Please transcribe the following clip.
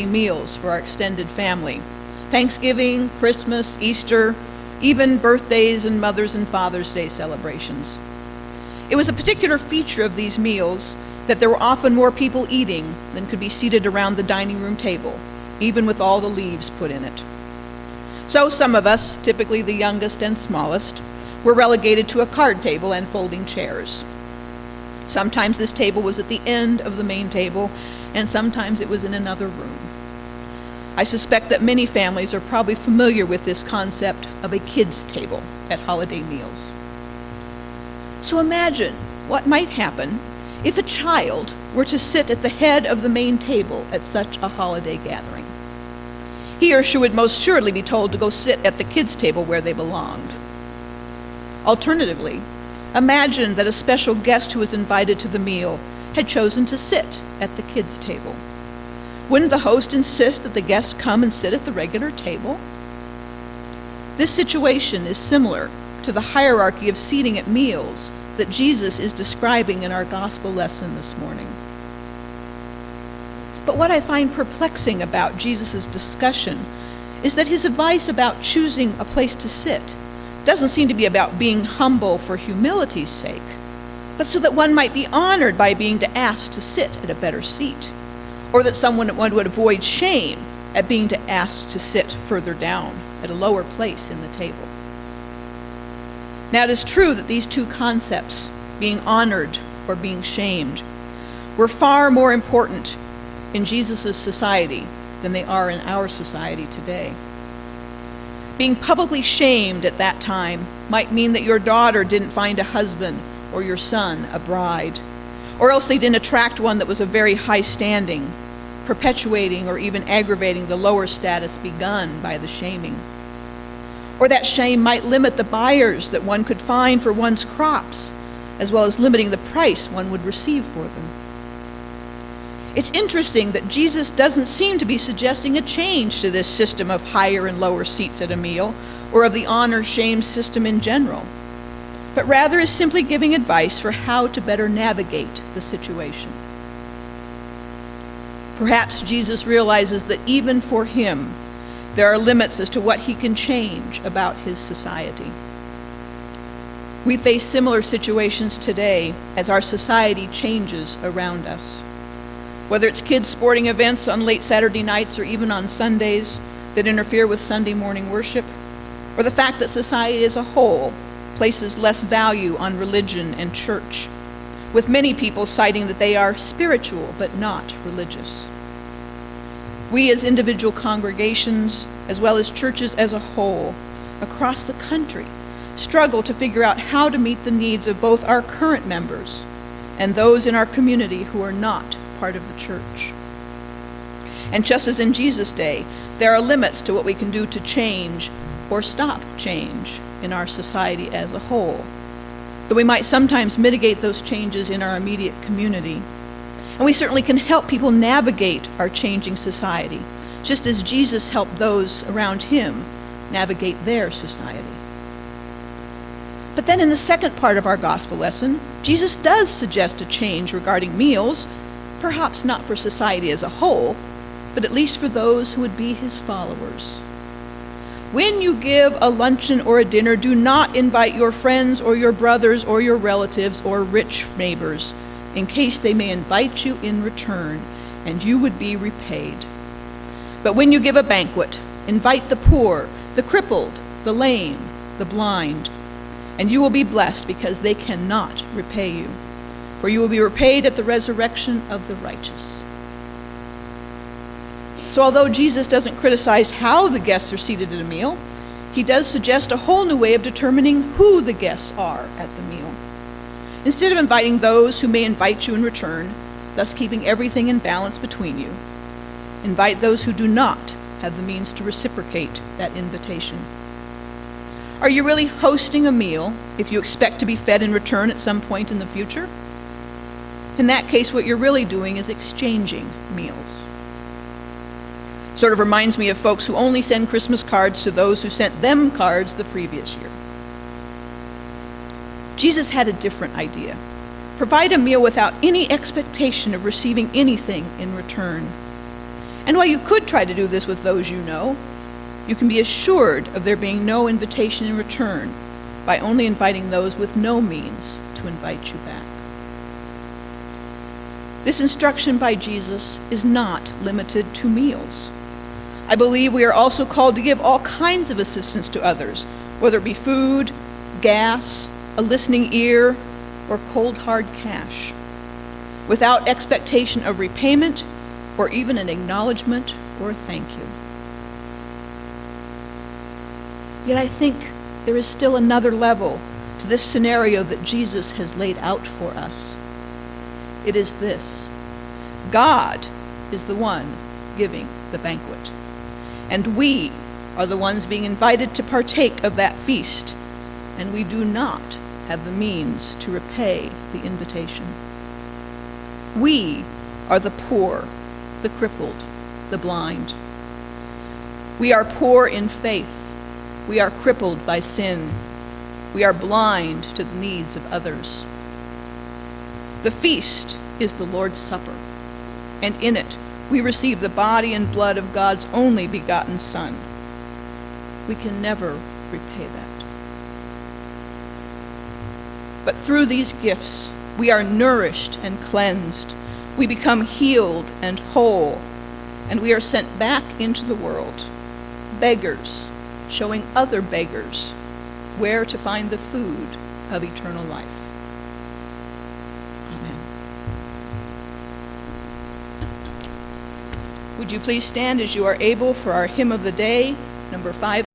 meals for our extended family. Thanksgiving, Christmas, Easter, even birthdays and Mother's and Father's Day celebrations. It was a particular feature of these meals that there were often more people eating than could be seated around the dining room table, even with all the leaves put in it. So some of us, typically the youngest and smallest, were relegated to a card table and folding chairs. Sometimes this table was at the end of the main table, and sometimes it was in another room. I suspect that many families are probably familiar with this concept of a kids' table at holiday meals. So imagine what might happen if a child were to sit at the head of the main table at such a holiday gathering. He or she would most surely be told to go sit at the kids' table where they belonged. Alternatively, imagine that a special guest who was invited to the meal had chosen to sit at the kids' table. Wouldn't the host insist that the guests come and sit at the regular table? This situation is similar to the hierarchy of seating at meals that Jesus is describing in our gospel lesson this morning. But what I find perplexing about Jesus' discussion is that his advice about choosing a place to sit doesn't seem to be about being humble for humility's sake, but so that one might be honored by being asked to sit at a better seat, or that one would avoid shame at being asked to sit further down at a lower place in the table. Now, it is true that these two concepts, being honored or being shamed, were far more important in Jesus' society than they are in our society today. Being publicly shamed at that time might mean that your daughter didn't find a husband or your son a bride, or else they didn't attract one that was of very high standing, perpetuating or even aggravating the lower status begun by the shaming. Or that shame might limit the buyers that one could find for one's crops, as well as limiting the price one would receive for them. It's interesting that Jesus doesn't seem to be suggesting a change to this system of higher and lower seats at a meal, or of the honor-shame system in general, but rather is simply giving advice for how to better navigate the situation. Perhaps Jesus realizes that even for him, there are limits as to what he can change about his society. We face similar situations today as our society changes around us. Whether it's kids' sporting events on late Saturday nights or even on Sundays that interfere with Sunday morning worship, or the fact that society as a whole places less value on religion and church, with many people citing that they are spiritual but not religious. We as individual congregations, as well as churches as a whole, across the country, struggle to figure out how to meet the needs of both our current members and those in our community who are not part of the church. And just as in Jesus' day, there are limits to what we can do to change or stop change in our society as a whole, though we might sometimes mitigate those changes in our immediate community. And we certainly can help people navigate our changing society, just as Jesus helped those around him navigate their society. But then in the second part of our gospel lesson, Jesus does suggest a change regarding meals, perhaps not for society as a whole, but at least for those who would be his followers. When you give a luncheon or a dinner, do not invite your friends or your brothers or your relatives or rich neighbors, in case they may invite you in return, and you would be repaid. But when you give a banquet, invite the poor, the crippled, the lame, the blind, and you will be blessed because they cannot repay you, for you will be repaid at the resurrection of the righteous. So although Jesus doesn't criticize how the guests are seated at a meal, he does suggest a whole new way of determining who the guests are at the meal. Instead of inviting those who may invite you in return, thus keeping everything in balance between you, invite those who do not have the means to reciprocate that invitation. Are you really hosting a meal if you expect to be fed in return at some point in the future? In that case, what you're really doing is exchanging meals. Sort of reminds me of folks who only send Christmas cards to those who sent them cards the previous year. Jesus had a different idea. Provide a meal without any expectation of receiving anything in return. And while you could try to do this with those you know, you can be assured of there being no invitation in return by only inviting those with no means to invite you back. This instruction by Jesus is not limited to meals. I believe we are also called to give all kinds of assistance to others, whether it be food, gas, a listening ear, or cold hard cash, without expectation of repayment or even an acknowledgement or a thank you. Yet I think there is still another level to this scenario that Jesus has laid out for us. It is this: God is the one giving the banquet, and we are the ones being invited to partake of that feast, and we do not have the means to repay the invitation. We are the poor, the crippled, the blind. We are poor in faith. We are crippled by sin. We are blind to the needs of others. The feast is the Lord's Supper, and in it we receive the body and blood of God's only begotten Son. We can never repay that. But through these gifts, we are nourished and cleansed. We become healed and whole, and we are sent back into the world, beggars, showing other beggars where to find the food of eternal life. Amen. Would you please stand as you are able for our hymn of the day, number 500.